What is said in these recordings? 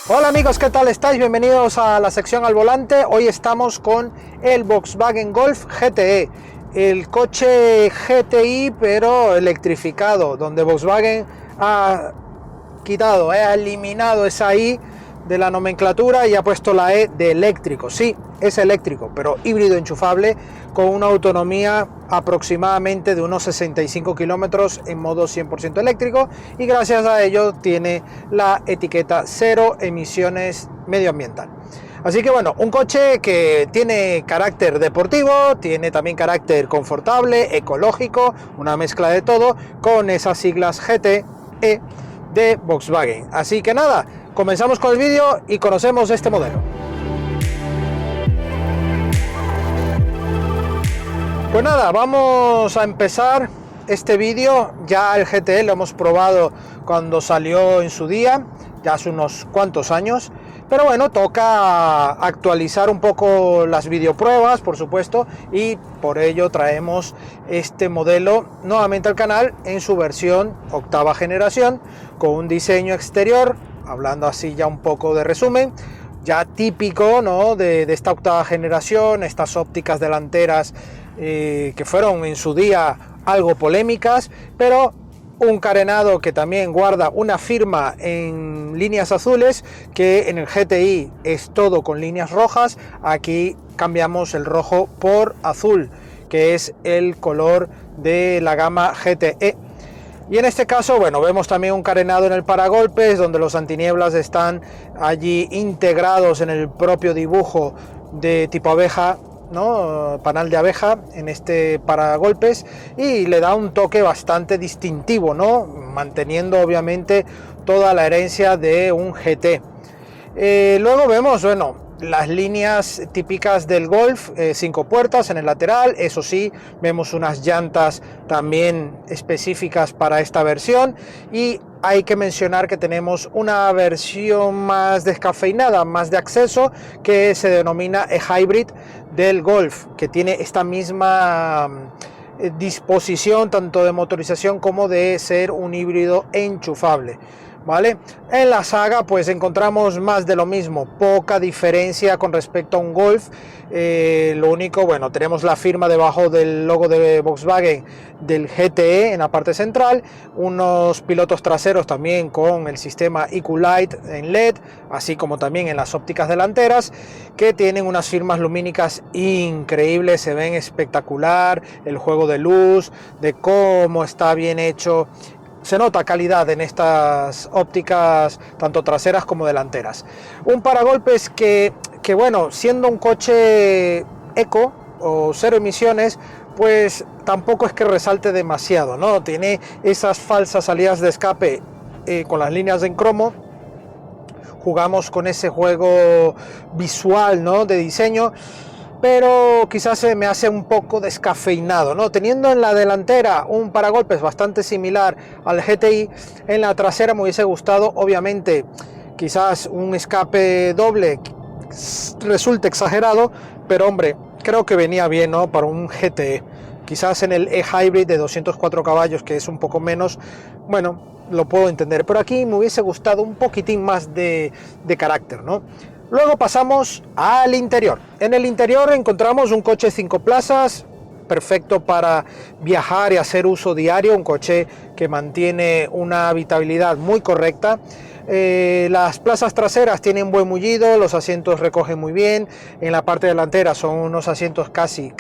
Hola amigos, ¿qué tal estáis? Bienvenidos a la sección al volante. Hoy estamos con el Volkswagen Golf GTE, el coche GTI pero electrificado, donde Volkswagen ha quitado, ha eliminado esa I de la nomenclatura y ha puesto la E de eléctrico. Sí, es eléctrico, pero híbrido enchufable con una autonomía aproximadamente de unos 65 kilómetros en modo 100% eléctrico, y gracias a ello tiene la etiqueta cero emisiones medioambiental. Así que bueno, un coche que tiene carácter deportivo, tiene también carácter confortable, ecológico, una mezcla de todo, con esas siglas GTE de Volkswagen. Así que nada, comenzamos con el vídeo y conocemos este modelo. Pues nada, vamos a empezar este vídeo. Ya el GTE lo hemos probado cuando salió en su día, ya hace unos cuantos años, pero bueno, toca actualizar un poco las videopruebas, por supuesto, y por ello traemos este modelo nuevamente al canal en su versión octava generación, con un diseño exterior, hablando así ya un poco de resumen, ya típico, ¿no?, de esta octava generación, estas ópticas delanteras que fueron en su día algo polémicas, pero un carenado que también guarda una firma en líneas azules, que en el GTI es todo con líneas rojas. Aquí cambiamos el rojo por azul, que es el color de la gama GTE. Y en este caso, bueno, vemos también un carenado en el paragolpes, donde los antinieblas están allí integrados en el propio dibujo de tipo abeja, ¿no?, panal de abeja en este paragolpes, y le da un toque bastante distintivo, ¿no?, manteniendo obviamente toda la herencia de un GT. Luego vemos, bueno, las líneas típicas del Golf, 5 puertas en el lateral. Eso sí, vemos unas llantas también específicas para esta versión, y hay que mencionar que tenemos una versión más descafeinada, más de acceso, que se denomina e-hybrid del Golf, que tiene esta misma disposición tanto de motorización como de ser un híbrido enchufable, ¿vale? En la saga pues encontramos más de lo mismo, poca diferencia con respecto a un Golf. Lo único, bueno, tenemos la firma debajo del logo de Volkswagen del GTE en la parte central, unos pilotos traseros también con el sistema EQ Light en LED, así como también en las ópticas delanteras, que tienen unas firmas lumínicas increíbles, se ven espectacular, el juego de luz, de cómo está bien hecho. Se nota calidad en estas ópticas, tanto traseras como delanteras. Un paragolpes que bueno, siendo un coche eco o cero emisiones, pues tampoco es que resalte demasiado, ¿no? Tiene esas falsas salidas de escape con las líneas en cromo. Jugamos con ese juego visual, ¿no?, de diseño, pero quizás se me hace un poco descafeinado, ¿no? Teniendo en la delantera un paragolpes bastante similar al GTI, en la trasera me hubiese gustado, obviamente, quizás un escape doble resulte exagerado, pero hombre, creo que venía bien, ¿no?, para un GTE. Quizás en el e-hybrid de 204 caballos, que es un poco menos, bueno, lo puedo entender, pero aquí me hubiese gustado un poquitín más de carácter, ¿no? Luego pasamos al interior. En el interior encontramos un coche 5 plazas, perfecto para viajar y hacer uso diario, un coche que mantiene una habitabilidad muy correcta. Las plazas traseras tienen buen mullido, los asientos recogen muy bien. En la parte delantera son unos asientos casi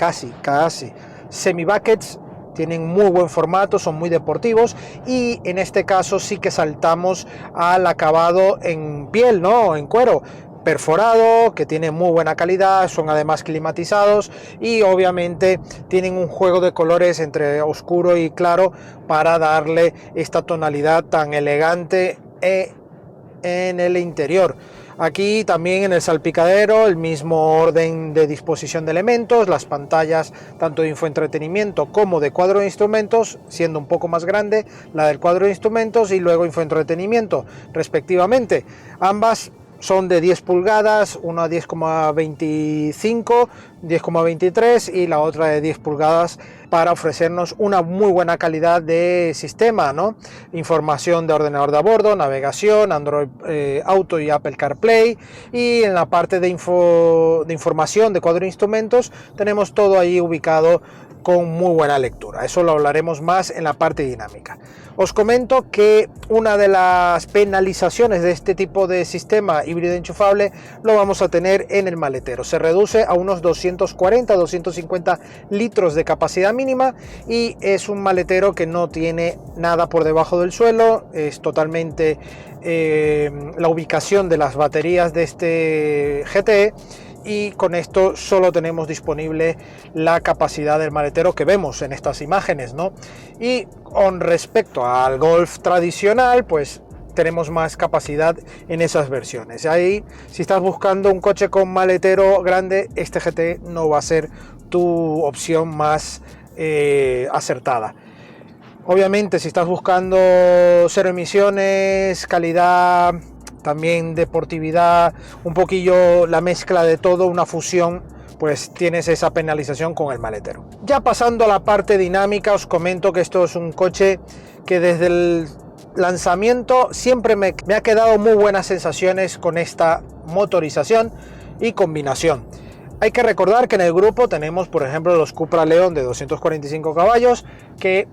semi-buckets, tienen muy buen formato, son muy deportivos, y en este caso sí que saltamos al acabado en piel, ¿no?, en cuero perforado, que tiene muy buena calidad, son además climatizados y obviamente tienen un juego de colores entre oscuro y claro para darle esta tonalidad tan elegante en el interior. Aquí también en el salpicadero el mismo orden de disposición de elementos, las pantallas tanto de infoentretenimiento como de cuadro de instrumentos, siendo un poco más grande la del cuadro de instrumentos y luego infoentretenimiento respectivamente. Ambas son de 10 pulgadas, una 10,25, 10,23 y la otra de 10 pulgadas para ofrecernos una muy buena calidad de sistema, ¿no? Información de ordenador de a bordo, navegación, Android Auto y Apple CarPlay, y en la parte de información de cuadro de instrumentos tenemos todo ahí ubicado con muy buena lectura. Eso lo hablaremos más en la parte dinámica. Os comento que una de las penalizaciones de este tipo de sistema híbrido enchufable lo vamos a tener en el maletero. Se reduce a unos 240-250 litros de capacidad mínima y es un maletero que no tiene nada por debajo del suelo. Es totalmente la ubicación de las baterías de este GTE, y con esto solo tenemos disponible la capacidad del maletero que vemos en estas imágenes, ¿no? Y con respecto al Golf tradicional, pues tenemos más capacidad en esas versiones. Ahí, si estás buscando un coche con maletero grande, este GT no va a ser tu opción más acertada. Obviamente, si estás buscando cero emisiones, calidad, también deportividad, un poquillo la mezcla de todo, una fusión, pues tienes esa penalización con el maletero. Ya pasando a la parte dinámica, os comento que esto es un coche que desde el lanzamiento siempre me ha quedado muy buenas sensaciones con esta motorización y combinación. Hay que recordar que en el grupo tenemos, por ejemplo, los Cupra León de 245 caballos que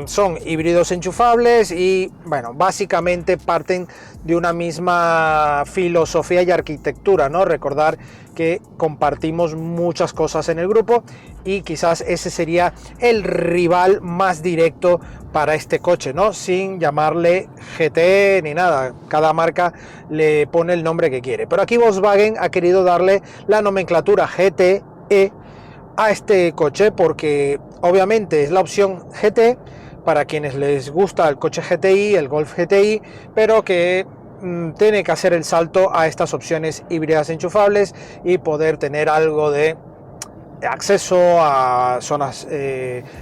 son híbridos enchufables y, bueno, básicamente parten de una misma filosofía y arquitectura, ¿no? Recordar que compartimos muchas cosas en el grupo y quizás ese sería el rival más directo para este coche, ¿no? Sin llamarle GT ni nada, cada marca le pone el nombre que quiere, pero aquí Volkswagen ha querido darle la nomenclatura GTE a este coche porque obviamente es la opción GT para quienes les gusta el coche GTI, el Golf GTI, pero que tiene que hacer el salto a estas opciones híbridas enchufables y poder tener algo de acceso a zonas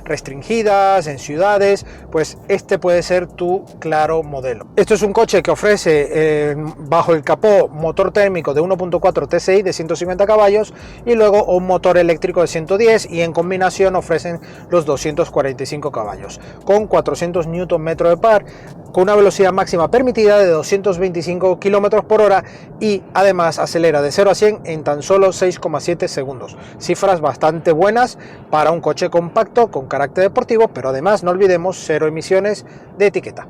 restringidas, en ciudades, pues este puede ser tu claro modelo. Esto es un coche que ofrece bajo el capó motor térmico de 1.4 TSI de 150 caballos y luego un motor eléctrico de 110, y en combinación ofrecen los 245 caballos con 400 Nm de par, con una velocidad máxima permitida de 225 km por hora y además acelera de 0 a 100 en tan solo 6,7 segundos. Cifras bastante buenas para un coche compacto con carácter deportivo, pero además no olvidemos cero emisiones de etiqueta.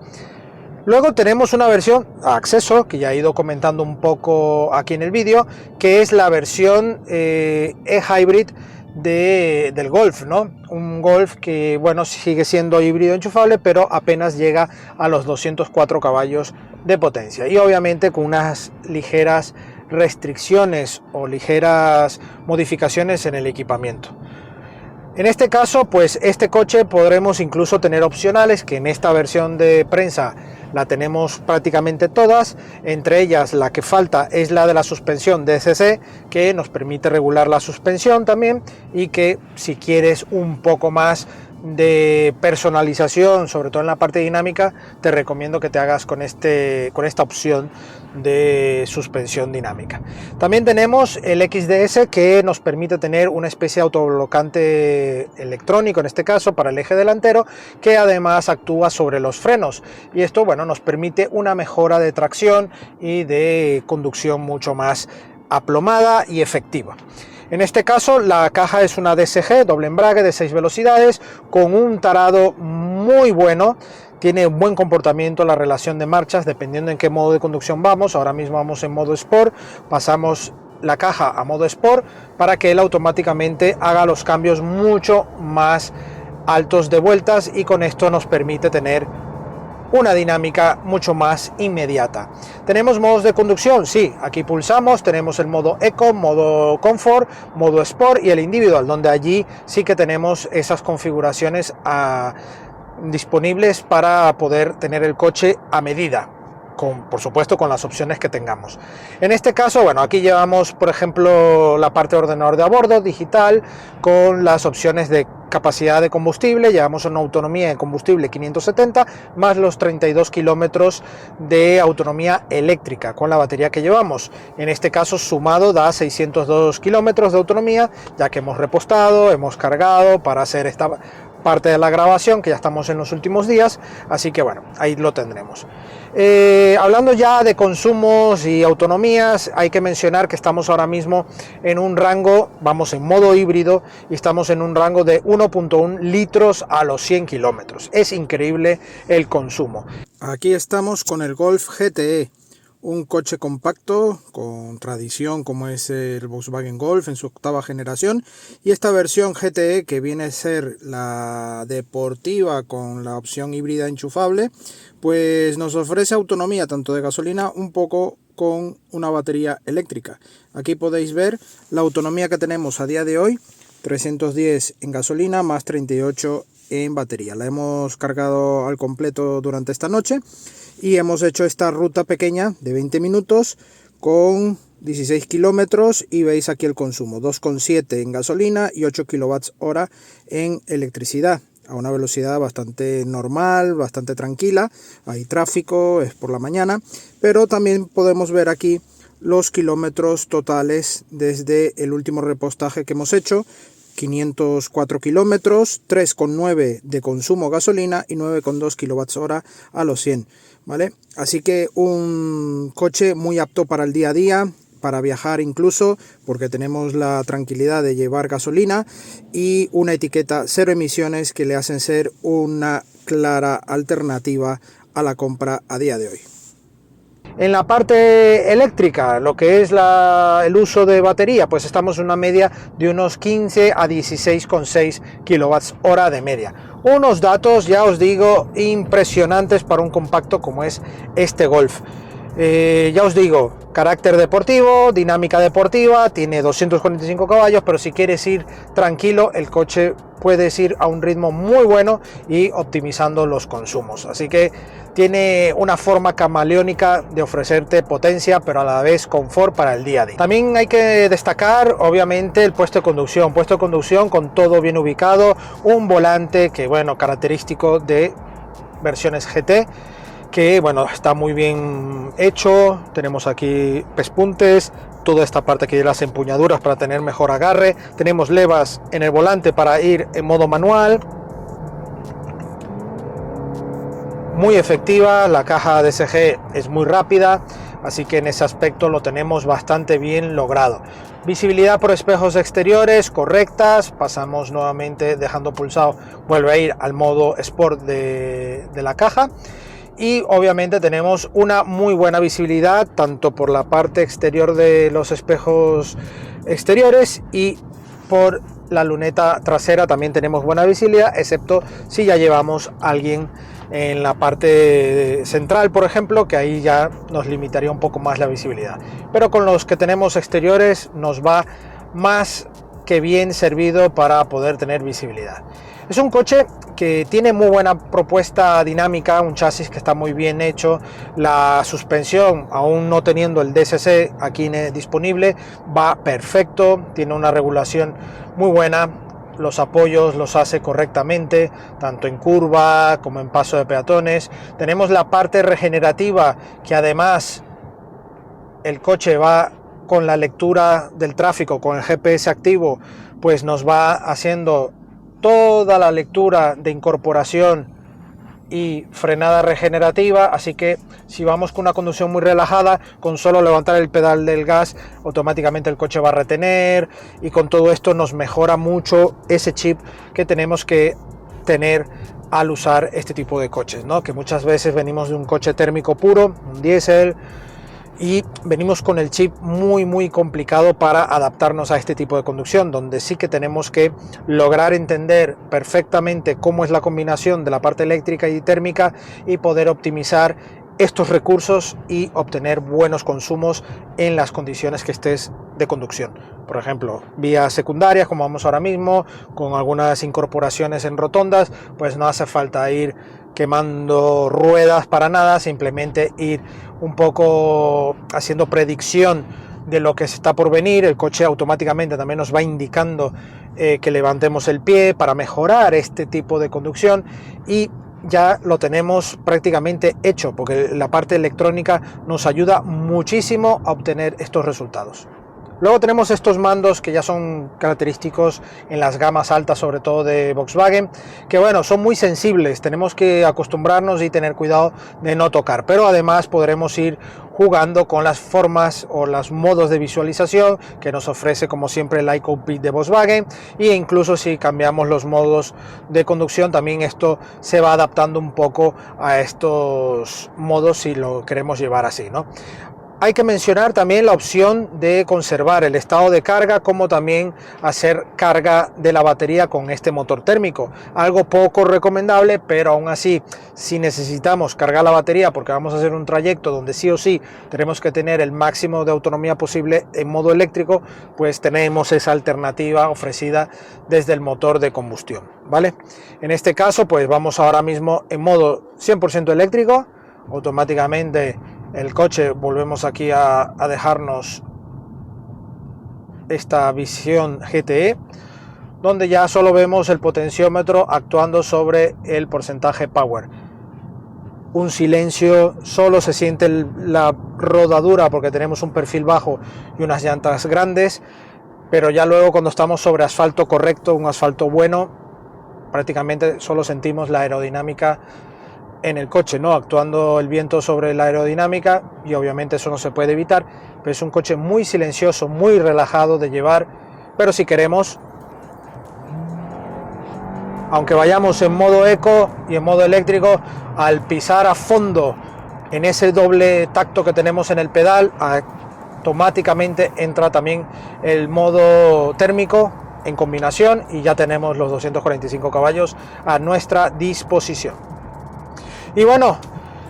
Luego tenemos una versión a acceso que ya he ido comentando un poco aquí en el vídeo, que es la versión e-hybrid del Golf, ¿no? Un Golf que, bueno, sigue siendo híbrido enchufable, pero apenas llega a los 204 caballos de potencia y obviamente con unas ligeras restricciones o ligeras modificaciones en el equipamiento. En este caso, pues este coche podremos incluso tener opcionales, que en esta versión de prensa la tenemos prácticamente todas. Entre ellas, la que falta es la de la suspensión DSC, que nos permite regular la suspensión también, y que si quieres un poco más de personalización, sobre todo en la parte dinámica, te recomiendo que te hagas con esta opción de suspensión dinámica. También tenemos el XDS, que nos permite tener una especie de autoblocante electrónico, en este caso para el eje delantero, que además actúa sobre los frenos, y esto, bueno, nos permite una mejora de tracción y de conducción mucho más aplomada y efectiva. En este caso la caja es una DSG doble embrague de 6 velocidades con un tarado muy bueno. Tiene un buen comportamiento la relación de marchas dependiendo en qué modo de conducción vamos. Ahora mismo vamos en modo Sport, pasamos la caja a modo Sport para que él automáticamente haga los cambios mucho más altos de vueltas, y con esto nos permite tener una dinámica mucho más inmediata. ¿Tenemos modos de conducción? Sí, aquí pulsamos, tenemos el modo Eco, modo Comfort, modo Sport y el individual, donde allí sí que tenemos esas configuraciones disponibles para poder tener el coche a medida, por supuesto con las opciones que tengamos. En este caso, bueno, aquí llevamos por ejemplo la parte de ordenador de a bordo digital con las opciones de capacidad de combustible, llevamos una autonomía de combustible 570 más los 32 kilómetros de autonomía eléctrica con la batería que llevamos. En este caso sumado da 602 kilómetros de autonomía, ya que hemos repostado, hemos cargado para hacer esta parte de la grabación, que ya estamos en los últimos días, así que bueno, ahí lo tendremos. Hablando ya de consumos y autonomías, hay que mencionar que estamos ahora mismo en un rango, vamos en modo híbrido, y estamos en un rango de 1.1 litros a los 100 kilómetros. Es increíble el consumo. Aquí estamos con el Golf GTE, un coche compacto con tradición como es el Volkswagen Golf en su octava generación, y esta versión GTE, que viene a ser la deportiva con la opción híbrida enchufable, pues nos ofrece autonomía tanto de gasolina un poco con una batería eléctrica. Aquí podéis ver la autonomía que tenemos a día de hoy: 310 en gasolina más 38 en batería. La hemos cargado al completo durante esta noche y hemos hecho esta ruta pequeña de 20 minutos con 16 kilómetros, y veis aquí el consumo: 2,7 en gasolina y 8 kilovatios hora en electricidad, a una velocidad bastante normal, bastante tranquila. Hay tráfico, es por la mañana, pero también podemos ver aquí los kilómetros totales desde el último repostaje que hemos hecho: 504 kilómetros, 3,9 de consumo gasolina y 9,2 kilovatios hora a los 100, ¿vale? Así que un coche muy apto para el día a día, para viajar incluso, porque tenemos la tranquilidad de llevar gasolina y una etiqueta cero emisiones que le hacen ser una clara alternativa a la compra a día de hoy. En la parte eléctrica, lo que es el uso de batería, pues estamos en una media de unos 15 a 16,6 kilovatios hora de media. Unos datos, ya os digo, impresionantes para un compacto como es este Golf. Ya os digo, carácter deportivo, dinámica deportiva, tiene 245 caballos, pero si quieres ir tranquilo, el coche puedes ir a un ritmo muy bueno y optimizando los consumos. Así que tiene una forma camaleónica de ofrecerte potencia, pero a la vez confort para el día a día. También hay que destacar, obviamente, el puesto de conducción con todo bien ubicado, un volante que, bueno, característico de versiones GT, que bueno, está muy bien hecho. Tenemos aquí pespuntes, toda esta parte aquí de las empuñaduras para tener mejor agarre. Tenemos levas en el volante para ir en modo manual. Muy efectiva, la caja DSG es muy rápida, así que en ese aspecto lo tenemos bastante bien logrado. Visibilidad por espejos exteriores correctas. Pasamos nuevamente, dejando pulsado, vuelve a ir al modo Sport de la caja. Y obviamente tenemos una muy buena visibilidad tanto por la parte exterior de los espejos exteriores y por la luneta trasera también tenemos buena visibilidad, excepto si ya llevamos a alguien en la parte central, por ejemplo, que ahí ya nos limitaría un poco más la visibilidad. Pero con los que tenemos exteriores nos va más que bien servido para poder tener visibilidad. Es un coche que tiene muy buena propuesta dinámica, un chasis que está muy bien hecho. La suspensión, aún no teniendo el DSC aquí disponible, va perfecto, tiene una regulación muy buena. Los apoyos los hace correctamente, tanto en curva como en paso de peatones. Tenemos la parte regenerativa, que además el coche va con la lectura del tráfico, con el GPS activo, pues nos va haciendo toda la lectura de incorporación y frenada regenerativa. Así que si vamos con una conducción muy relajada, con solo levantar el pedal del gas, automáticamente el coche va a retener, y con todo esto nos mejora mucho ese chip que tenemos que tener al usar este tipo de coches, ¿no? Que muchas veces venimos de un coche térmico puro, un diésel, y venimos con el chip muy complicado para adaptarnos a este tipo de conducción, donde sí que tenemos que lograr entender perfectamente cómo es la combinación de la parte eléctrica y térmica y poder optimizar estos recursos y obtener buenos consumos en las condiciones que estés de conducción. Por ejemplo, vías secundarias, como vamos ahora mismo, con algunas incorporaciones en rotondas, pues no hace falta ir quemando ruedas para nada, simplemente ir un poco haciendo predicción de lo que se está por venir. El coche automáticamente también nos va indicando que levantemos el pie para mejorar este tipo de conducción, y ya lo tenemos prácticamente hecho, porque la parte electrónica nos ayuda muchísimo a obtener estos resultados. Luego tenemos estos mandos que ya son característicos en las gamas altas, sobre todo de Volkswagen, que bueno, son muy sensibles, tenemos que acostumbrarnos y tener cuidado de no tocar, pero además podremos ir jugando con las formas o los modos de visualización que nos ofrece como siempre el iCockpit de Volkswagen, e incluso si cambiamos los modos de conducción también esto se va adaptando un poco a estos modos si lo queremos llevar así, ¿no? Hay que mencionar también la opción de conservar el estado de carga, como también hacer carga de la batería con este motor térmico. Algo poco recomendable, pero aún así, si necesitamos cargar la batería porque vamos a hacer un trayecto donde sí o sí tenemos que tener el máximo de autonomía posible en modo eléctrico, pues tenemos esa alternativa ofrecida desde el motor de combustión, ¿vale? En este caso, pues vamos ahora mismo en modo 100% eléctrico. Automáticamente el coche, volvemos aquí a dejarnos esta visión GTE, donde ya solo vemos el potenciómetro actuando sobre el porcentaje power. Un silencio, solo se siente la rodadura porque tenemos un perfil bajo y unas llantas grandes, pero ya luego cuando estamos sobre asfalto correcto, un asfalto bueno, prácticamente solo sentimos la aerodinámica en el coche, ¿no? Actuando el viento sobre la aerodinámica, y obviamente eso no se puede evitar, pero es un coche muy silencioso, muy relajado de llevar. Pero si queremos, aunque vayamos en modo eco y en modo eléctrico, al pisar a fondo en ese doble tacto que tenemos en el pedal, automáticamente entra también el modo térmico en combinación y ya tenemos los 245 caballos a nuestra disposición. Y bueno,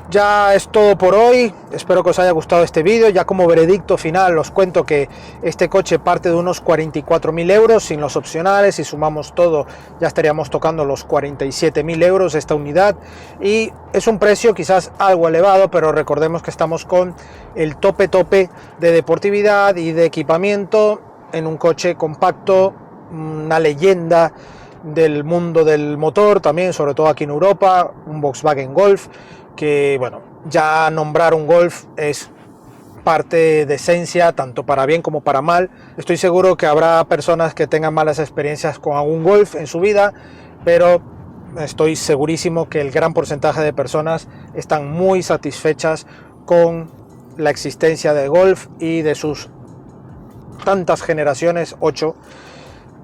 ya es todo por hoy. Espero que os haya gustado este vídeo. Ya como veredicto final os cuento que este coche parte de unos 44.000 euros sin los opcionales. Si sumamos todo ya estaríamos tocando los 47.000 euros esta unidad, y es un precio quizás algo elevado, pero recordemos que estamos con el tope de deportividad y de equipamiento en un coche compacto, una leyenda del mundo del motor también, sobre todo aquí en Europa, un Volkswagen Golf, que bueno, ya nombrar un Golf es parte de esencia, tanto para bien como para mal. Estoy seguro que habrá personas que tengan malas experiencias con algún Golf en su vida, pero estoy segurísimo que el gran porcentaje de personas están muy satisfechas con la existencia de Golf y de sus tantas generaciones, 8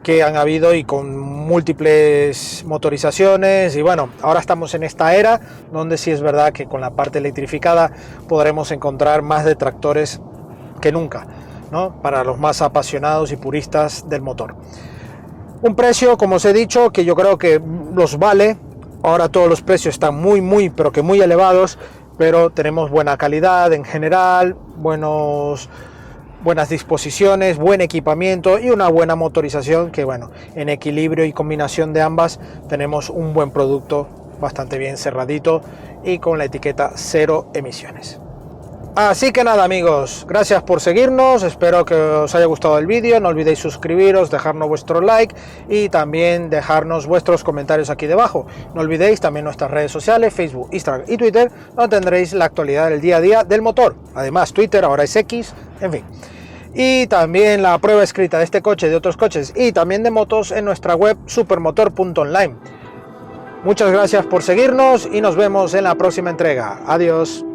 que han habido, y con múltiples motorizaciones. Y bueno, ahora estamos en esta era donde sí es verdad que con la parte electrificada podremos encontrar más detractores que nunca, ¿no? Para los más apasionados y puristas del motor. Un precio, como os he dicho, que yo creo que los vale. Ahora todos los precios están muy pero que muy elevados, pero tenemos buena calidad en general, buenas disposiciones, buen equipamiento y una buena motorización, que bueno, en equilibrio y combinación de ambas tenemos un buen producto bastante bien cerradito y con la etiqueta 0 emisiones. Así que nada amigos, gracias por seguirnos, espero que os haya gustado el vídeo, no olvidéis suscribiros, dejarnos vuestro like y también dejarnos vuestros comentarios aquí debajo. No olvidéis también nuestras redes sociales, Facebook, Instagram y Twitter, donde tendréis la actualidad del día a día del motor. Además Twitter ahora es X, en fin. Y también la prueba escrita de este coche, de otros coches y también de motos en nuestra web supermotor.online. Muchas gracias por seguirnos y nos vemos en la próxima entrega. Adiós.